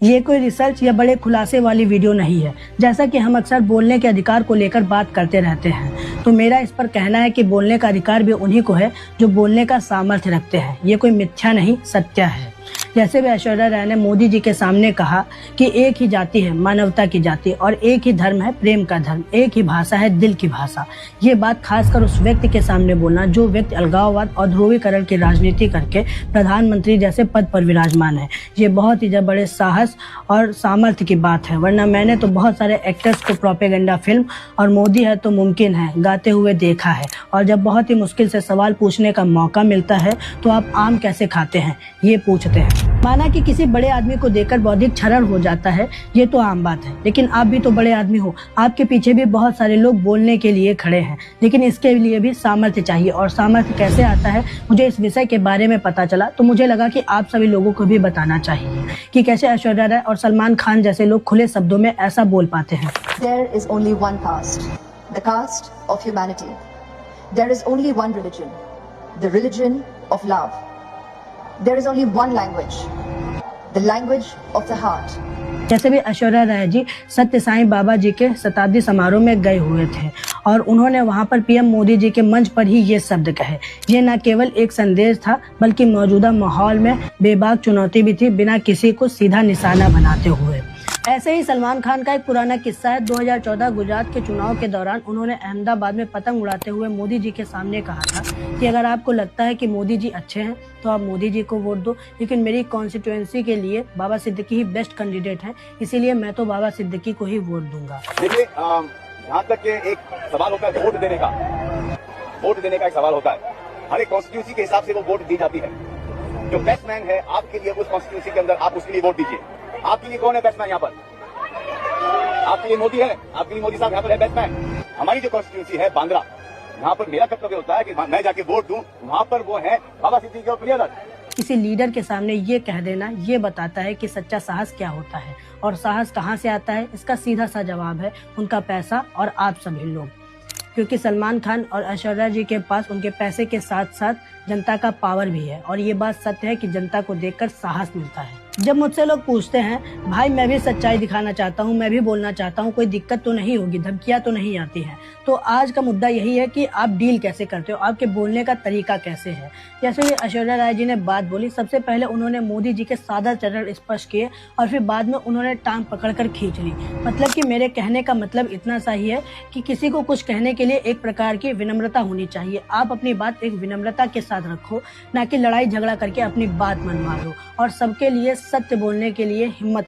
ये कोई रिसर्च या बड़े खुलासे वाली वीडियो नहीं है। जैसा कि हम अक्सर बोलने के अधिकार को लेकर बात करते रहते हैं, तो मेरा इस पर कहना है कि बोलने का अधिकार भी उन्हीं को है जो बोलने का सामर्थ्य रखते हैं। ये कोई मिथ्या नहीं, सत्य है। जैसे भी ऐश्वर्या राय ने मोदी जी के सामने कहा कि एक ही जाति है, मानवता की जाति, और एक ही धर्म है, प्रेम का धर्म, एक ही भाषा है, दिल की भाषा। ये बात खासकर उस व्यक्ति के सामने बोलना जो व्यक्ति अलगाववाद और ध्रुवीकरण की राजनीति करके प्रधानमंत्री जैसे पद पर विराजमान है, ये बहुत ही बड़े साहस और सामर्थ्य की बात है। वरना मैंने तो बहुत सारे एक्टर्स को प्रोपेगेंडा फिल्म और मोदी है तो मुमकिन है गाते हुए देखा है, और जब बहुत ही मुश्किल से सवाल पूछने का मौका मिलता है तो आप आम कैसे खाते हैं ये पूछते हैं। माना कि किसी बड़े आदमी को देखकर बौद्धिक क्षरण हो जाता है, ये तो आम बात है, लेकिन आप भी तो बड़े आदमी हो, आपके पीछे भी बहुत सारे लोग बोलने के लिए खड़े हैं, लेकिन इसके लिए भी सामर्थ्य चाहिए। और सामर्थ्य कैसे आता है, मुझे इस विषय के बारे में पता चला तो मुझे लगा कि आप सभी लोगों को भी बताना चाहिए कि कैसे ऐश्वर्या राय और सलमान खान जैसे लोग खुले शब्दों में ऐसा बोल पाते हैं। There is only one caste, the caste of humanity. There is only one religion, the religion of love. There is only one language, the language of the heart. जैसे भी ऐश्वर्या राय जी सत्य साईं बाबा जी के शताब्दी समारोह में गए हुए थे और उन्होंने वहां पर पीएम मोदी जी के मंच पर ही ये शब्द कहे। ये न केवल एक संदेश था बल्कि मौजूदा माहौल में बेबाक चुनौती भी थी, बिना किसी को सीधा निशाना बनाते हुए। ऐसे ही सलमान खान का एक पुराना किस्सा है। 2014 गुजरात के चुनाव के दौरान उन्होंने अहमदाबाद में पतंग उड़ाते हुए मोदी जी के सामने कहा था कि अगर आपको लगता है कि मोदी जी अच्छे हैं तो आप मोदी जी को वोट दो, लेकिन मेरी कॉन्स्टिट्यूएंसी के लिए बाबा सिद्दीकी ही बेस्ट कैंडिडेट हैं, इसीलिए मैं तो बाबा सिद्दीकी को ही वोट दूंगा। देखिए, यहाँ तक के एक सवाल होता है वोट देने का। वोट देने का एक सवाल होता है, हर एक कॉन्स्टिट्यूंसी के हिसाब से वो वोट दी जाती है। जो बेस्टमैन है आपके लिए उस कॉन्स्टिट्यूंसी के अंदर, आप उसके लिए वोट दीजिए। आपके लिए कौन है बेस्टमैन यहाँ पर? आपके लिए मोदी है, आपके लिए मोदी साहब यहाँ पर है बेस्टमैन। हमारी जो कॉन्स्टिट्यूंसी है बांद्रा, यहाँ पर मेरा कर्तव्य होता है कि मैं जाके वोट दूं, वहाँ पर वो है बाबा सिद्दीकी और प्रियदर्शन। किसी लीडर के सामने ये कह देना ये बताता है कि सच्चा साहस क्या होता है, और साहस कहाँ से आता है। इसका सीधा सा जवाब है उनका पैसा और आप सभी लोग, क्योंकि सलमान खान और ऐश्वर्या जी के पास उनके पैसे के साथ साथ जनता का पावर भी है, और ये बात सत्य है कि जनता को देखकर साहस मिलता है। जब मुझसे लोग पूछते हैं भाई मैं भी सच्चाई दिखाना चाहता हूँ, मैं भी बोलना चाहता हूँ, कोई दिक्कत तो नहीं होगी, धमकियाँ तो नहीं आती हैं, तो आज का मुद्दा यही है कि आप डील कैसे करते हो, आपके बोलने का तरीका कैसे है। जैसे ही ऐश्वर्या राय जी ने बात बोली, सबसे पहले उन्होंने मोदी जी के सादा चरण स्पर्श किए और फिर बाद में उन्होंने टांग पकड़कर खींच ली। मतलब कि मेरे कहने का मतलब इतना सा ही है कि किसी को कुछ कहने के लिए एक प्रकार की विनम्रता होनी चाहिए। आप अपनी बात एक विनम्रता के साथ रखो, ना कि लड़ाई झगड़ा करके अपनी बात मनवा लो, और सबके लिए सत्य बोलने के लिए हिम्मत